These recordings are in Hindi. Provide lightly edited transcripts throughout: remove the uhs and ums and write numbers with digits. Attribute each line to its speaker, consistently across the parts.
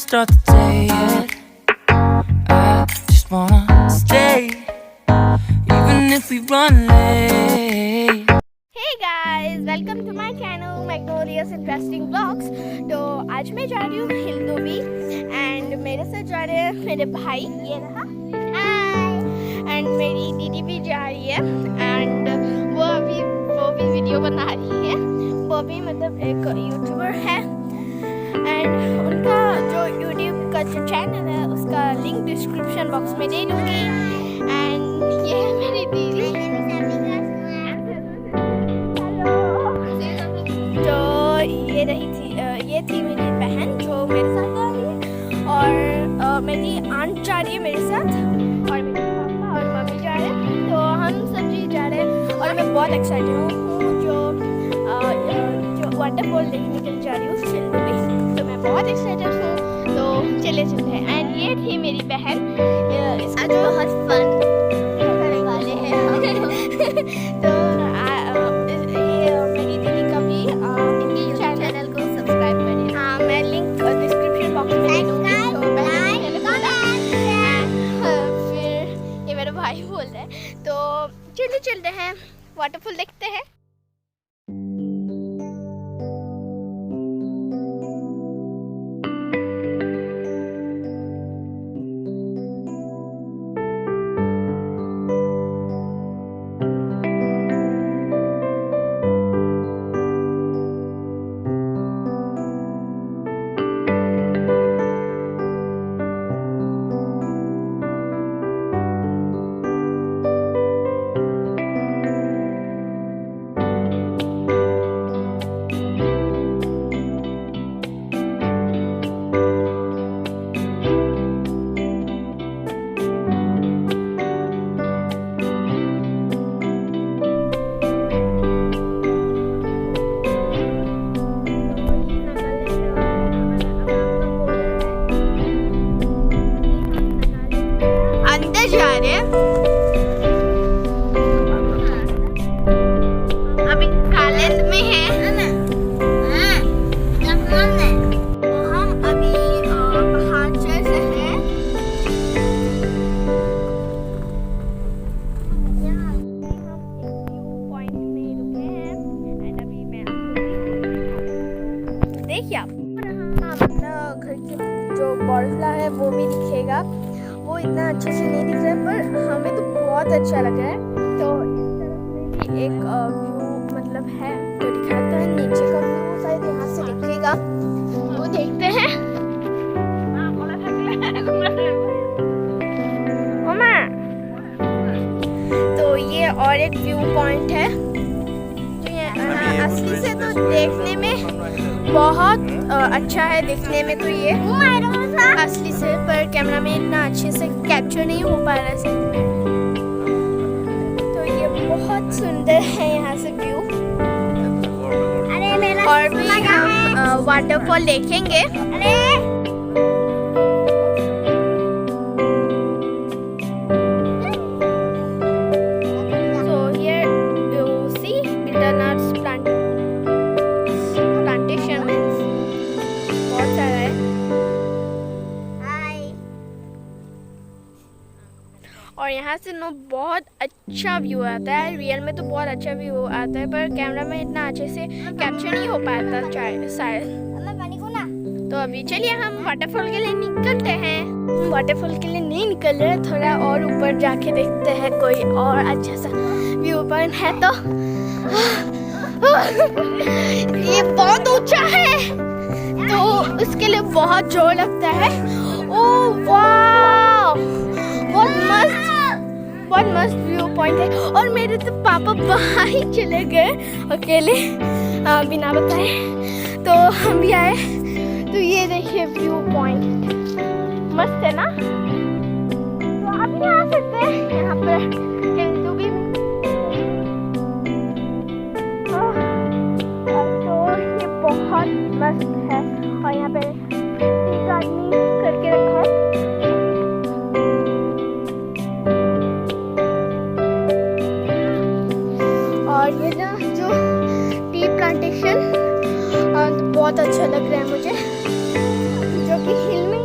Speaker 1: start the day yet. I just wanna stay, even if we run late.
Speaker 2: Hey guys, welcome to my channel Magnolia's Interesting Vlogs। तो आज मैं जा रही हूँ shildubi एंड मेरे साथ जा रहे हैं मेरे भाई, ये रहा, एंड मेरी दीदी भी जा रही है एंड वो भी वीडियो बना रही है। वो भी मतलब एक यूट्यूबर है एंड उनका जो यूट्यूब का जो चैनल है उसका लिंक डिस्क्रिप्शन बॉक्स में दे दूँगी। एंड ये है मेरी दीदी, ये थी मेरी बहन जो मेरे साथ आ रही है, और मेरी आंट जा रही है मेरे साथ, और मेरे पापा और मम्मी जा रहे हैं। तो हम सब जी जा रहे हैं और मैं बहुत एक्साइटेड हूँ जो वाटरफॉल देखने के लिए जा रही हूँ shildubi। तो मैं बहुत एक्साइटेड हूँ, तो चले चलते हैं। एंड ये थी मेरी बहन, इसका जो बहुत फन करने वाले हैं तो भाई बोल रहे हैं। तो चलते हैं, वाटरफॉल देखते हैं। अभी कालेज में है हम अभी पहाड़ से हैं। यहाँ हम एक पॉइंट में रुके हैं एंड अभी मैं देखिए आप अपना घर की जो बॉर्डर है वो भी दिखेगा। वो इतना अच्छे से नहीं दिख रहा है पर हमें तो बहुत अच्छा लग रहा है। तो इस तरफ में भी एक व्यू मतलब है तो दिखाता है, नीचे का व्यू शायद यहाँ से दिखेगा, वो देखते हैं। तो ये और एक व्यू पॉइंट है जो ये असली से तो देखने में बहुत अच्छा है, दिखने में तो ये असली से, पर कैमरा में इतना अच्छे से कैप्चर नहीं हो पा रहा है। तो ये बहुत सुंदर है यहाँ से व्यू। और भी हम वाटरफॉल देखेंगे। So here you see butternut plantation में बहुत सारा है। और यहाँ से नो बहुत अच्छा व्यू आता है, रियल में तो बहुत अच्छा व्यू आता है पर कैमरा में इतना अच्छे से कैप्चर नहीं हो पाता शायद। तो अभी चलिए हम वाटरफॉल के लिए निकलते हैं। वाटरफॉल के लिए नहीं निकल रहे, थोड़ा और ऊपर जाके देखते हैं कोई और अच्छा सा व्यू पॉइंट है। तो ये बहुत ऊंचा है तो उसके लिए बहुत जोर लगता है। ओह वाह, बहुत मस्त व्यू पॉइंट है। और मेरे तो पापा बाहर ही चले गए अकेले बिना बताए, तो हम भी आए। तो ये देखिए व्यू पॉइंट मस्त है ना। तो आप भी आ सकते हैं यहाँ पर shildubi में। तो ये बहुत मस्त है और यहाँ पे एक आदमी करके रखा है। और ये जो टी प्लांटेशन बहुत अच्छा लग रहा है मुझे, जो कि हिल में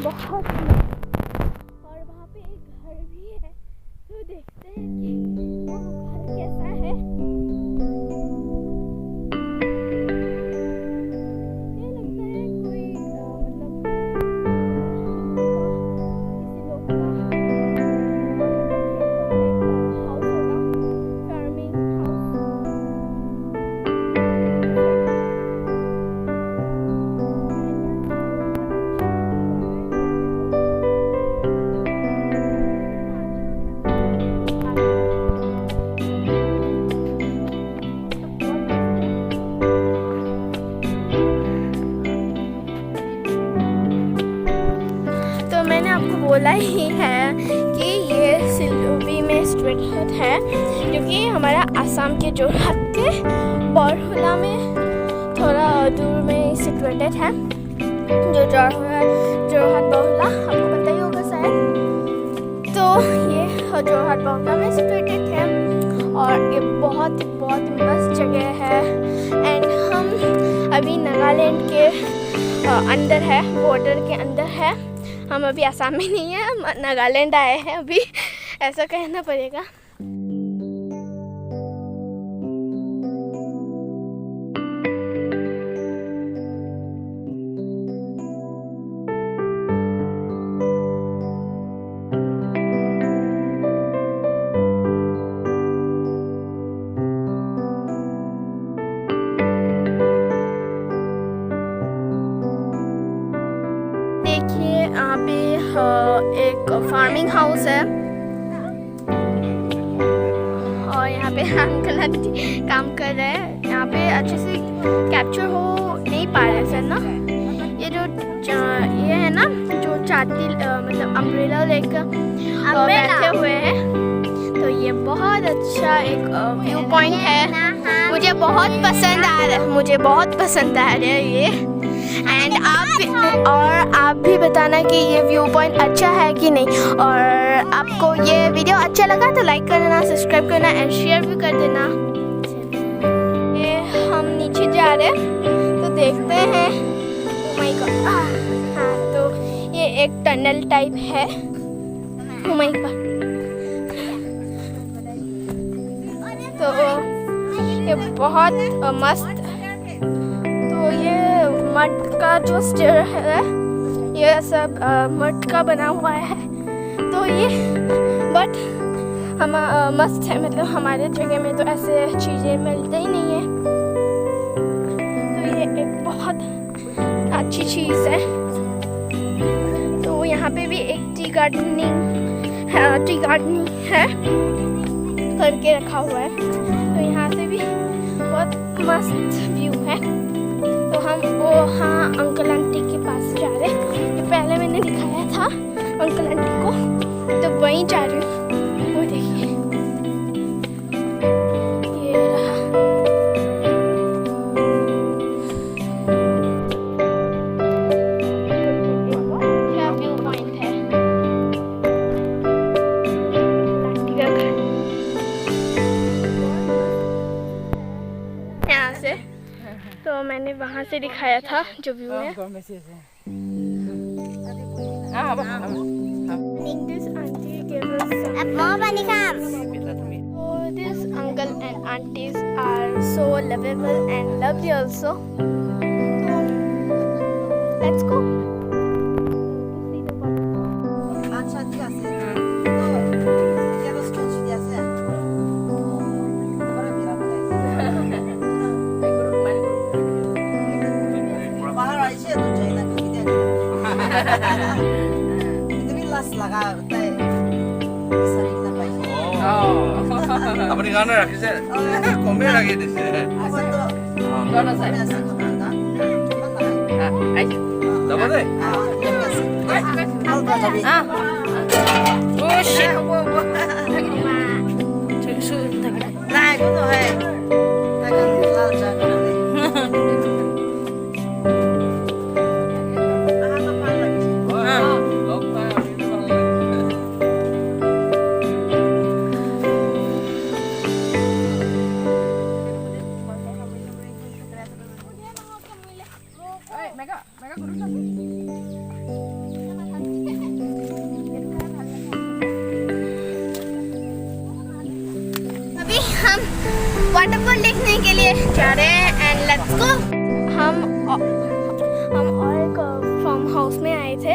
Speaker 2: बहुत और वहाँ पे एक घर भी है, तो देखते हैं कि वो घर कैसा है। ये लगता है कोई मतलब किसी लोग का हाउस होगा, फार्मिंग हाउस। तो मैंने आपको बोला ही है कि ये शिल्डुबी में स्ट्रीट हट है, जो कि हमारा आसाम के जोरहाट के बरहुला में थोड़ा दूर में सिचुएटेड है। जो जोरहाट बरहुला आपको पता ही होगा शायद। तो ये जोरहाट बरहुला में सिचुएटेड है और ये बहुत मस्त जगह है। एंड हम अभी नागालैंड के अंदर है, बॉर्डर के अंदर है। हम अभी आसाम में नहीं है, हम नागालैंड आए हैं अभी, ऐसा कहना पड़ेगा। देखिए यहाँ पे एक फार्मिंग हाउस है और यहाँ पे अंकल आंटी काम कर रहे हैं। यहाँ पे अच्छे से कैप्चर हो नहीं पा रहे सर ना। ये है ना जो चाटी मतलब अम्ब्रेला लेकर बैठे हुए हैं। तो ये बहुत अच्छा एक व्यू पॉइंट है, मुझे बहुत पसंद आ रहा है, मुझे बहुत पसंद आ रहा है ये। एंड आप भी बताना कि ये व्यू पॉइंट अच्छा है कि नहीं। और आपको ये वीडियो अच्छा लगा तो लाइक कर देना, सब्सक्राइब करना एंड शेयर भी कर देना। ये हम नीचे जा रहे हैं तो देखते हैं। ओह माय गॉड, हाँ, तो ये एक टनल टाइप है। ओह माय गॉड, तो ये बहुत मस्त। तो ये मड का जो स्टेयर है, ये सब मड का बना हुआ है। तो ये बट हम मस्त है, मतलब हमारे जगह में तो ऐसे चीज़ें मिलते ही नहीं है। तो ये एक बहुत अच्छी चीज़ है। तो यहाँ पे भी एक टी गार्डनिंग है करके रखा हुआ है। तो यहाँ से भी बहुत मस्त व्यू है। तो हम वो हाँ अंकल आंटी के पास जा रहे हैं। पहले मैंने दिखाया था अंकल आंटी को, तो वहीं जा रही हूँ। वो देखिए ये रहा। क्या व्यू पॉइंट है आंटी का घर यहाँ से। तो मैंने वहाँ से दिखाया था जो व्यू है। This auntie gave us some. So this uncle and aunties are so lovable and lovely also. So let's go. See the
Speaker 3: আপুনি কাৰণে ৰাখিছে কমে লাগি দিছে যাব দে
Speaker 2: हम वाटरफॉल देखने के लिए जा रहे हैं एंड लेट्स गो। हम और एक फार्म हाउस में आए थे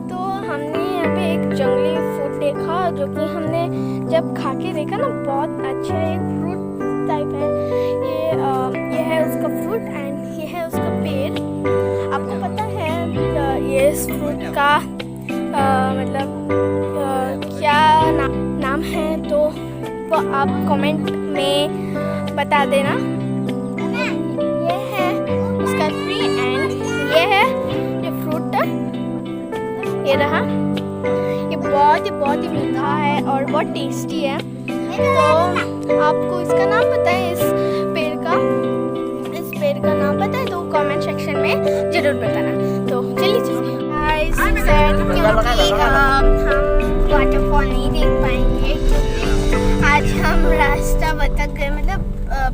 Speaker 2: तो हमने यहाँ पे एक जंगली फ्रूट देखा जो कि हमने जब खा के देखा ना बहुत अच्छा एक फ्रूट टाइप है। ये है उसका फ्रूट एंड ये है उसका पेड़। आपको पता है ये इस फ्रूट का मतलब क्या नाम है तो वो आप कमेंट में बता देना। ये है उसका ट्री एंड ये है ये फ्रूट ये रहा। ये बहुत ही मीठा है और बहुत टेस्टी है। तो आपको इसका नाम पता है इस पेड़ का नाम पता है तो कमेंट सेक्शन में जरूर बताना। तो चलिए क्योंकि हम वाटरफॉल नहीं देख पाएंगे क्योंकि आज हम रास्ता भटक गए, मतलब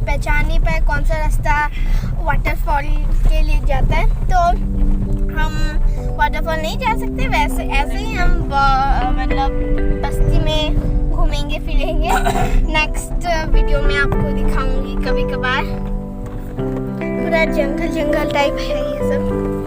Speaker 2: पहचान नहीं पाए कौन सा रास्ता वाटरफॉल के लिए जाता है। तो हम वाटरफॉल नहीं जा सकते, वैसे ऐसे ही हम मतलब बस्ती में घूमेंगे फिरेंगे। नेक्स्ट वीडियो में आपको दिखाऊंगी कभी कभार। पूरा जंगल टाइप है ये सब।